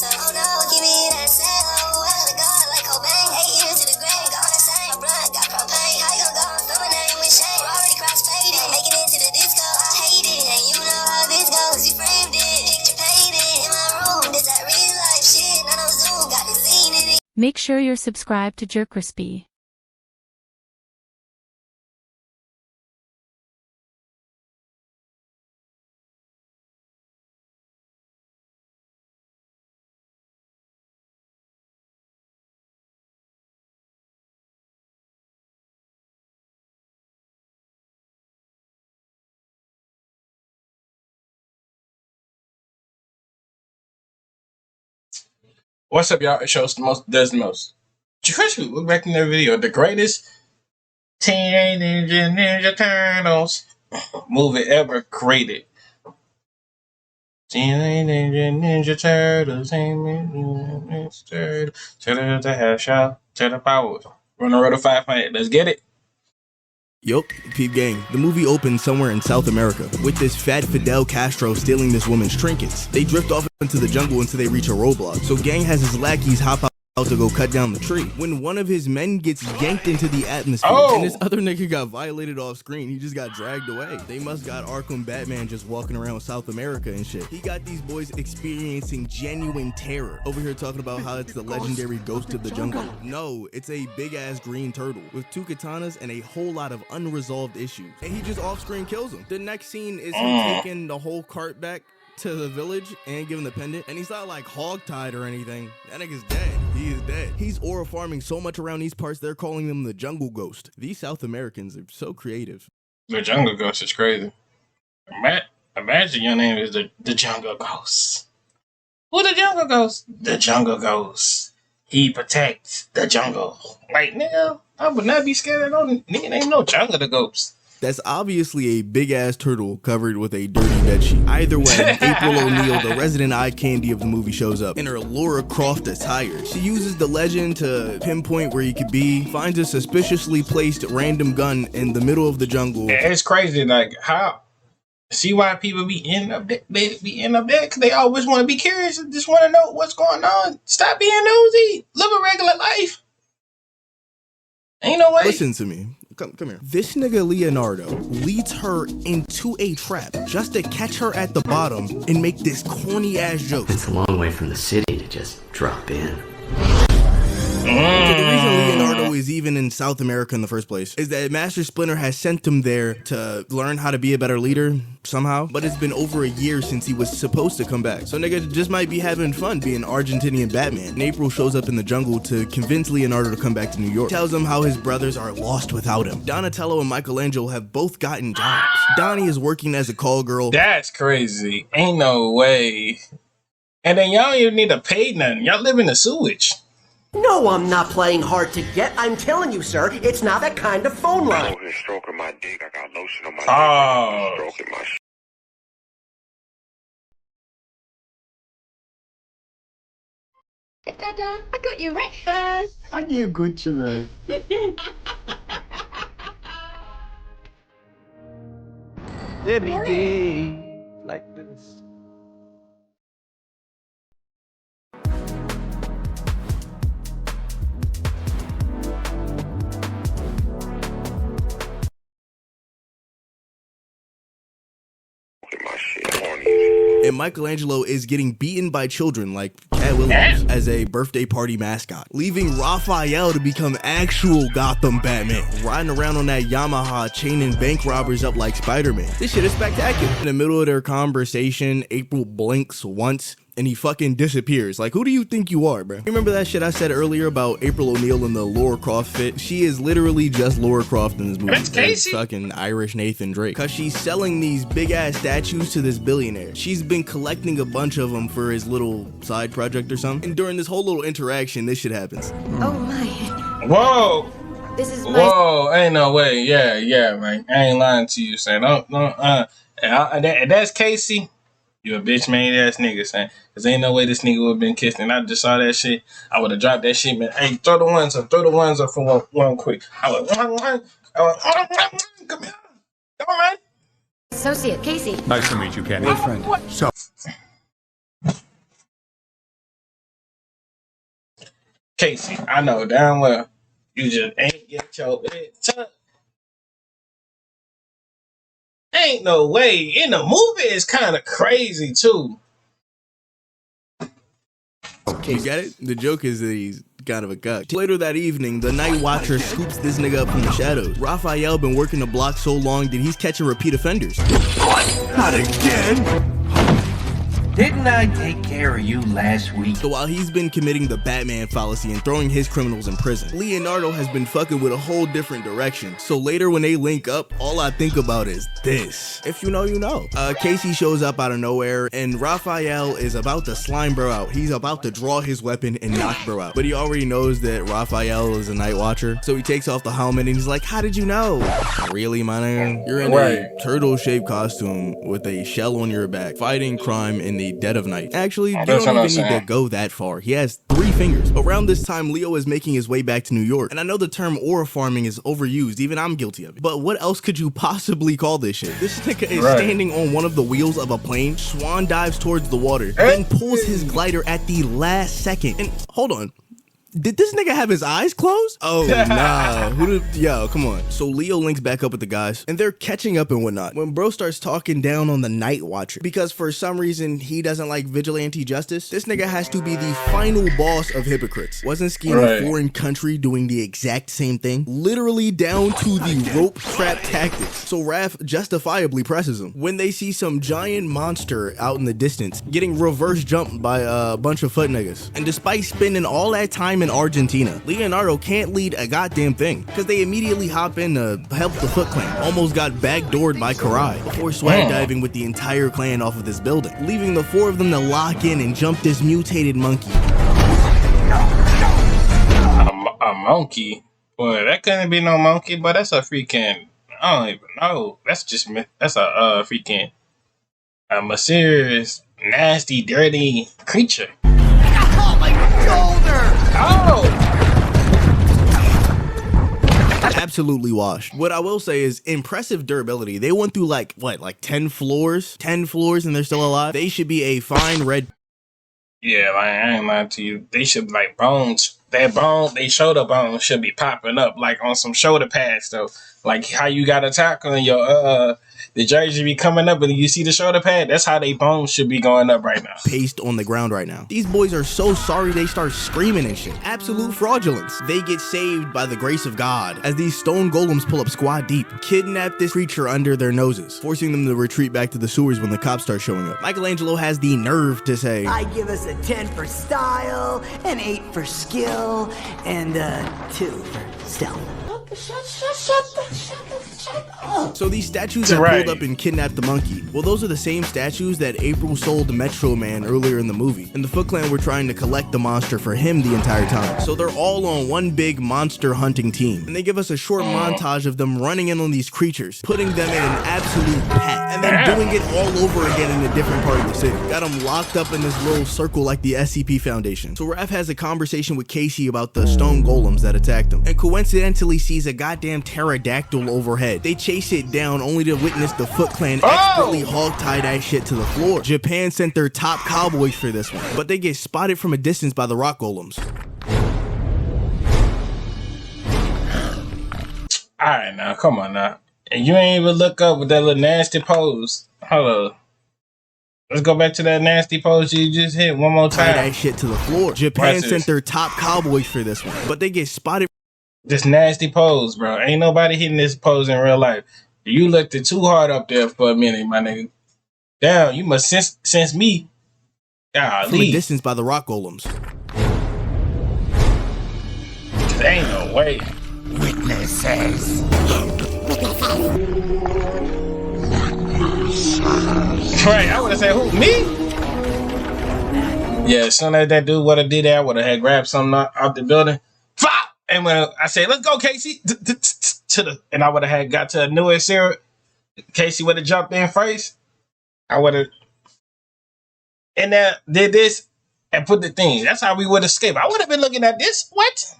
myself. Oh no, give me that sound. Oh, I gotta go like Cobain. 8 years to the grave, gone insane. My blood got propane. How you gon' go and throw my name with shame? Already cross-faded, making it to the disco. I hate it, and you know how this goes. You framed it, picture painted in my room. This that real life shit, none of Zoom, got the scene in it. Make sure you're subscribed to JerCrispy. What's up, y'all? It shows the most, does the most. JerCrispy, look back in that video. The greatest Teenage Ninja Turtles movie ever created. Teenage Ninja Turtles, Turtles to have shout to the powers. Run the road to 500. Let's get it. Yup, peep gang. The movie opens somewhere in South America with this fat Fidel Castro stealing this woman's trinkets. They drift off into the jungle until they reach a roadblock. So gang has his lackeys hop out to go cut down the tree. When one of his men gets yanked into the atmosphere and this other nigga got violated off screen, he just got dragged away. They must got Arkham Batman just walking around South America and shit. He got these boys experiencing genuine terror. Over here talking about how it's the legendary ghost of the jungle. No, it's a big ass green turtle with 2 katanas and a whole lot of unresolved issues. And he just off screen kills him. The next scene is him taking the whole cart back to the village and giving the pendant, and he's not like hog-tied or anything. That nigga's dead. He is dead. He's aura farming so much around these parts, they're calling him the Jungle Ghost. These South Americans are so creative. The Jungle Ghost is crazy. Imagine your name is the Jungle Ghost. Who the Jungle Ghost? The Jungle Ghost. He protects the jungle. Like, nigga, I would not be scared of no nigga. Ain't no Jungle the Ghost. That's obviously a big-ass turtle covered with a dirty bedsheet. Either way, April O'Neil, the resident eye candy of the movie, shows up in her Lara Croft attire. She uses the legend to pinpoint where he could be, finds a suspiciously placed random gun in the middle of the jungle. It's crazy, like, how... See why people be in up there? They be in up there because they always want to be curious and just want to know what's going on. Stop being nosy. Live a regular life. Ain't no way. Listen to me. Come here. This nigga Leonardo leads her into a trap just to catch her at the bottom and make this corny ass joke. It's a long way from the city to just drop in. So the reason Leonardo is even in South America in the first place is that Master Splinter has sent him there to learn how to be a better leader somehow, but it's been over a year since he was supposed to come back. So nigga just might be having fun being Argentinian Batman. And April shows up in the jungle to convince Leonardo to come back to New York. Tells him how his brothers are lost without him. Donatello and Michelangelo have both gotten jobs. Donnie is working as a call girl. That's crazy. Ain't no way. And then y'all don't even need to pay nothing. Y'all live in the sewage. No, I'm not playing hard to get. I'm telling you, sir, it's not that kind of phone line. I'm stroking my dick. I got lotion on my dick. Stroking my Dada, I got you breakfast. Aren't you good to me? Every day like this. And Michelangelo is getting beaten by children like Cat Williams as a birthday party mascot, leaving Raphael to become actual Gotham Batman, riding around on that Yamaha, chaining bank robbers up like Spider-Man. This shit is spectacular. In the middle of their conversation, April blinks once and he fucking disappears. Like, who do you think you are, bro? Remember that shit I said earlier about April O'Neil and the Lara Croft fit? She is literally just Lara Croft in this movie. That's Casey. Fucking Irish Nathan Drake. Cause she's selling these big ass statues to this billionaire. She's been collecting a bunch of them for his little side project or something. And during this whole little interaction, this shit happens. Oh my. Whoa. This is my. Whoa. Ain't no way. Yeah, man. I ain't lying to you, saying and that's Casey. You a bitch made ass nigga, saying, cause ain't no way this nigga would have been kissed. And I just saw that shit. I would have dropped that shit, man. Hey, throw the ones up for one quick. I would, come here. Come on, man. Associate Casey. Nice to meet you, Kenny. Friend. So Casey, I know damn well you just ain't get your head tucked. Ain't no way. In the movie, it's kind of crazy too. You get it? The joke is that he's kind of a cuck. Later that evening, the Night Watcher scoops this nigga up from the shadows. Raphael been working the block so long that he's catching repeat offenders. Not again! Didn't I take care of you last week? So while he's been committing the Batman fallacy and throwing his criminals in prison, Leonardo has been fucking with a whole different direction. So later when they link up, all I think about is this. If you know, you know. Casey shows up out of nowhere and Raphael is about to slime bro out. He's about to draw his weapon and knock bro out. But he already knows that Raphael is a Night Watcher. So he takes off the helmet and he's like, how did you know? Really, my nigga? You're in a turtle-shaped costume with a shell on your back, fighting crime in the dead of night. Actually, you don't even need to go that far. He has 3 fingers. Around this time, Leo is making his way back to New York. And I know the term aura farming is overused. Even I'm guilty of it. But what else could you possibly call this shit? This nigga is standing on one of the wheels of a plane, swan dives towards the water, then pulls his glider at the last second. And hold on. Did this nigga have his eyes closed? Oh, nah. Yo, come on. So Leo links back up with the guys, and they're catching up and whatnot. When bro starts talking down on the Night Watcher, because for some reason he doesn't like vigilante justice, this nigga has to be the final boss of hypocrites. Wasn't Ski in a foreign country doing the exact same thing? Literally down to the rope trap tactics. So Raph justifiably presses him. When they see some giant monster out in the distance, getting reverse jumped by a bunch of foot niggas. And despite spending all that time in Argentina, Leonardo can't lead a goddamn thing because they immediately hop in to help the Foot Clan. Almost got backdoored by Karai before swag diving with the entire clan off of this building, leaving the 4 of them to lock in and jump this mutated monkey. A monkey? Boy, that couldn't be no monkey, but that's a freaking, I don't even know. That's a freaking a mysterious, nasty, dirty creature. Oh, my shoulder! Oh! Absolutely washed. What I will say is impressive durability. They went through like 10 floors? 10 floors and they're still alive? They should be a fine red. Yeah, like, I ain't lying to you. They should like bones. They shoulder bones should be popping up like on some shoulder pads though. Like how you got a tackle and your the jersey be coming up and you see the shoulder pad, that's how they bones should be going up right now. Paste on the ground right now. These boys are so sorry they start screaming and shit. Absolute fraudulence. They get saved by the grace of God as these stone golems pull up squad deep, kidnap this creature under their noses, forcing them to retreat back to the sewers when the cops start showing up. Michelangelo has the nerve to say, I give us a 10 for style, an 8 for skill, and a 2 for stealth. So these statues that pulled up and kidnapped the monkey, well, those are the same statues that April sold Metro Man earlier in the movie, and the Foot Clan were trying to collect the monster for him the entire time. So they're all on one big monster hunting team, and they give us a short montage of them running in on these creatures, putting them in an absolute pack, and then doing it all over again in a different part of the city. Got them locked up in this little circle like the SCP Foundation. So Raph has a conversation with Casey about the stone golems that attacked them, and coincidentally sees a goddamn pterodactyl overhead. They chase it down only to witness the Foot Clan expertly hog-tie that shit to the floor. Japan sent their top cowboys for this one, but they get spotted from a distance by the rock golems. Alright now, come on now. And you ain't even look up with that little nasty pose. Hold up. Let's go back to that nasty pose you just hit one more time. Tie that shit to the floor. Japan sent their top cowboys for this one, but they get spotted. This nasty pose, bro. Ain't nobody hitting this pose in real life. You looked it too hard up there for a minute, my nigga. Damn, you must sense me. From a distance by the rock golems. There ain't no way. Witnesses. Right, I would have said, who, me? Yeah, as soon as that dude would have did that, I would have had grabbed something out the building. Fop! And when I said, let's go, Casey, and I would have had got to a newer syrup, Casey would have jumped in first. I would have, and then did this and put the thing. That's how we would escape. I would have been looking at this. What?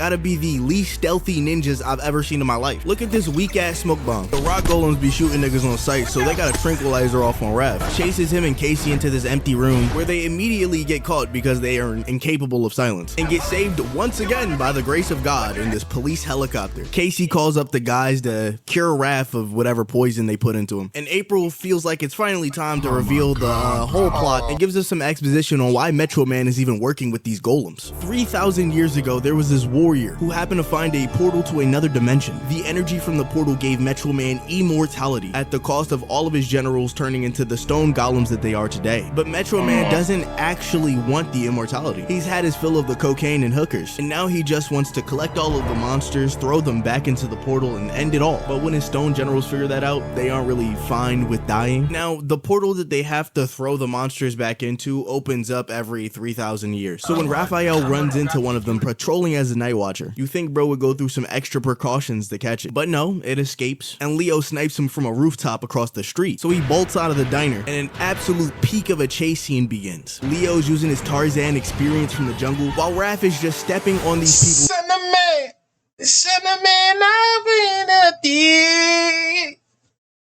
gotta be the least stealthy ninjas I've ever seen in my life. Look at this weak ass smoke bomb. The rock golems be shooting niggas on sight, so they got a tranquilizer off on Raph. Chases him and Casey into this empty room where they immediately get caught because they are incapable of silence and get saved once again by the grace of God in this police helicopter. Casey calls up the guys to cure Raph of whatever poison they put into him, and April feels like it's finally time to reveal the whole plot and gives us some exposition on why Metro Man is even working with these golems. 3,000 years ago, there was this warrior who happened to find a portal to another dimension. The energy from the portal gave Metro Man immortality at the cost of all of his generals turning into the stone golems that they are today. But Metro Man doesn't actually want the immortality. He's had his fill of the cocaine and hookers, and now he just wants to collect all of the monsters, throw them back into the portal, and end it all. But when his stone generals figure that out, they aren't really fine with dying. Now, the portal that they have to throw the monsters back into opens up every 3,000 years. So when Raphael runs into one of them patrolling as a night watcher, you think bro would go through some extra precautions to catch it. But no, it escapes, and Leo snipes him from a rooftop across the street. So he bolts out of the diner, and an absolute peak of a chase scene begins. Leo's using his Tarzan experience from the jungle, while Raph is just stepping on these people. Send a man over in a deep.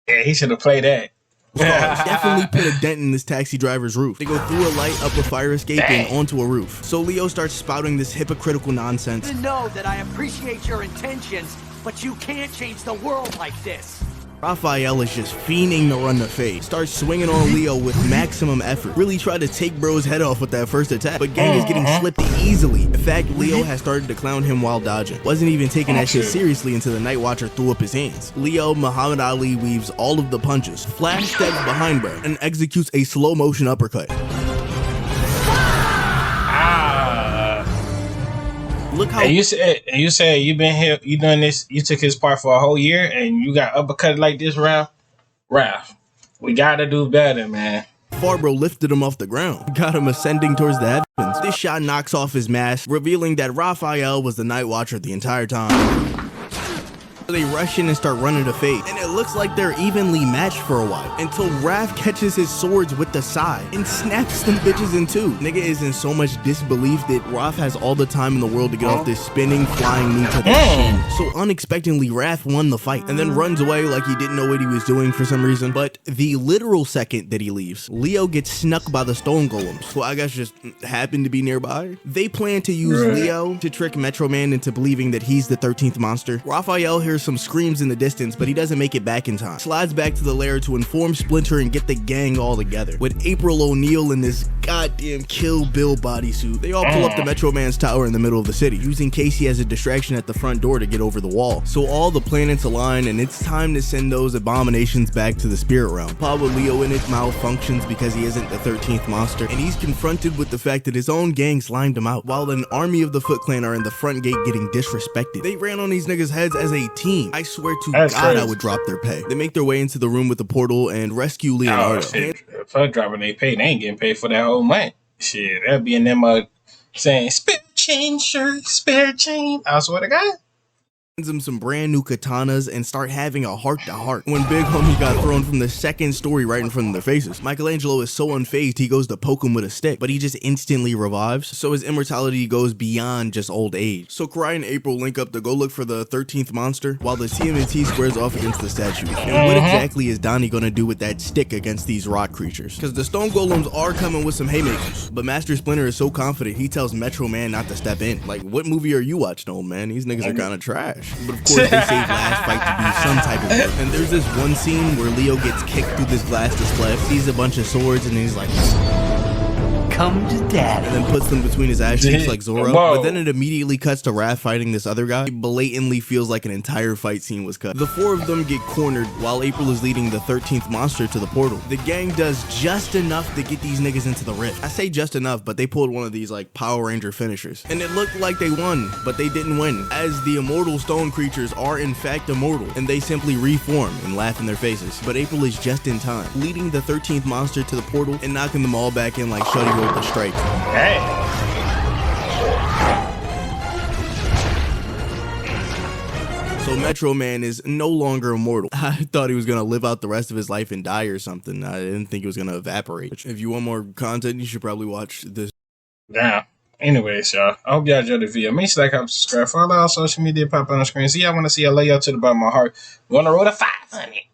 Yeah, he should have played that. Definitely put a dent in this taxi driver's roof. They go through a light, up a fire escape, and onto a roof. So Leo starts spouting this hypocritical nonsense. To know that I appreciate your intentions, but you can't change the world like this. Raphael is just fiending to run the fade. Starts swinging on Leo with maximum effort. Really tried to take bro's head off with that first attack, but Gang is getting slipped easily. In fact, Leo has started to clown him while dodging. Wasn't even taking that shit seriously until the Night Watcher threw up his hands. Leo Muhammad Ali weaves all of the punches, flash steps behind bro, and executes a slow motion uppercut. Look how you said you been here, you done this, you took his part for a whole year and you got uppercut like this, Ralph. We gotta do better, man. Farbro lifted him off the ground, got him ascending towards the heavens. This shot knocks off his mask, revealing that Raphael was the Night Watcher the entire time. They rush in and start running the fade, and it looks like they're evenly matched for a while until Raph catches his swords with the side and snaps them bitches in two. Nigga is in so much disbelief that Raph has all the time in the world to get off this spinning, flying knee to the machine. So unexpectedly, Raph won the fight and then runs away like he didn't know what he was doing for some reason. But the literal second that he leaves, Leo gets snuck by the stone golems, who I guess just happened to be nearby. They plan to use Leo to trick Metro Man into believing that he's the 13th monster. Raphael hears some screams in the distance, but he doesn't make it back in time. Slides back to the lair to inform Splinter and get the gang all together. With April O'Neil in this goddamn Kill Bill bodysuit, they all pull up to Metro Man's tower in the middle of the city, using Casey as a distraction at the front door to get over the wall. So all the planets align, and it's time to send those abominations back to the spirit realm. Pod with Leo in it malfunctions because he isn't the 13th monster, and he's confronted with the fact that his own gang slimed him out, while an army of the Foot Clan are in the front gate getting disrespected. They ran on these niggas' heads as a team. I swear to God, crazy. I would drop their pay. They make their way into the room with the portal and rescue Leonardo. For dropping they pay, they ain't getting paid for that whole month. Shit, that'd be in them saying, spare change, sure, spare change. I swear to God. Him some brand new katanas and start having a heart-to-heart when Big Homie got thrown from the second story right in front of their faces. Michelangelo is so unfazed he goes to poke him with a stick, but he just instantly revives, so his immortality goes beyond just old age. So Karai and April link up to go look for the 13th monster while the TMNT squares off against the statue. And what exactly is Donnie gonna do with that stick against these rock creatures? Because the stone golems are coming with some haymakers, but Master Splinter is so confident he tells Metro Man not to step in. Like, what movie are you watching, old man? These niggas are kinda trash. But of course they save last fight to do some type of work. And there's this one scene where Leo gets kicked through this glass display, sees a bunch of swords, and he's like, come to daddy. And then puts them between his ass cheeks like Zorro. But then it immediately cuts to Raph fighting this other guy. It blatantly feels like an entire fight scene was cut. The four of them get cornered while April is leading the 13th monster to the portal. The gang does just enough to get these niggas into the rift. I say just enough, but they pulled one of these like Power Ranger finishers. And it looked like they won, but they didn't win, as the immortal stone creatures are in fact immortal, and they simply reform and laugh in their faces. But April is just in time, leading the 13th monster to the portal and knocking them all back in like Shuddy rolled the strike. Hey. So Metro Man is no longer immortal. I thought he was gonna live out the rest of his life and die or something. I didn't think he was gonna evaporate. If you want more content, you should probably watch this. Yeah. Anyways, y'all, I hope y'all enjoyed the video. Make sure to like, comment, subscribe. Follow our social media pop on the screen. See, I want to see a layout to the bottom of my heart. We're on the road to 500.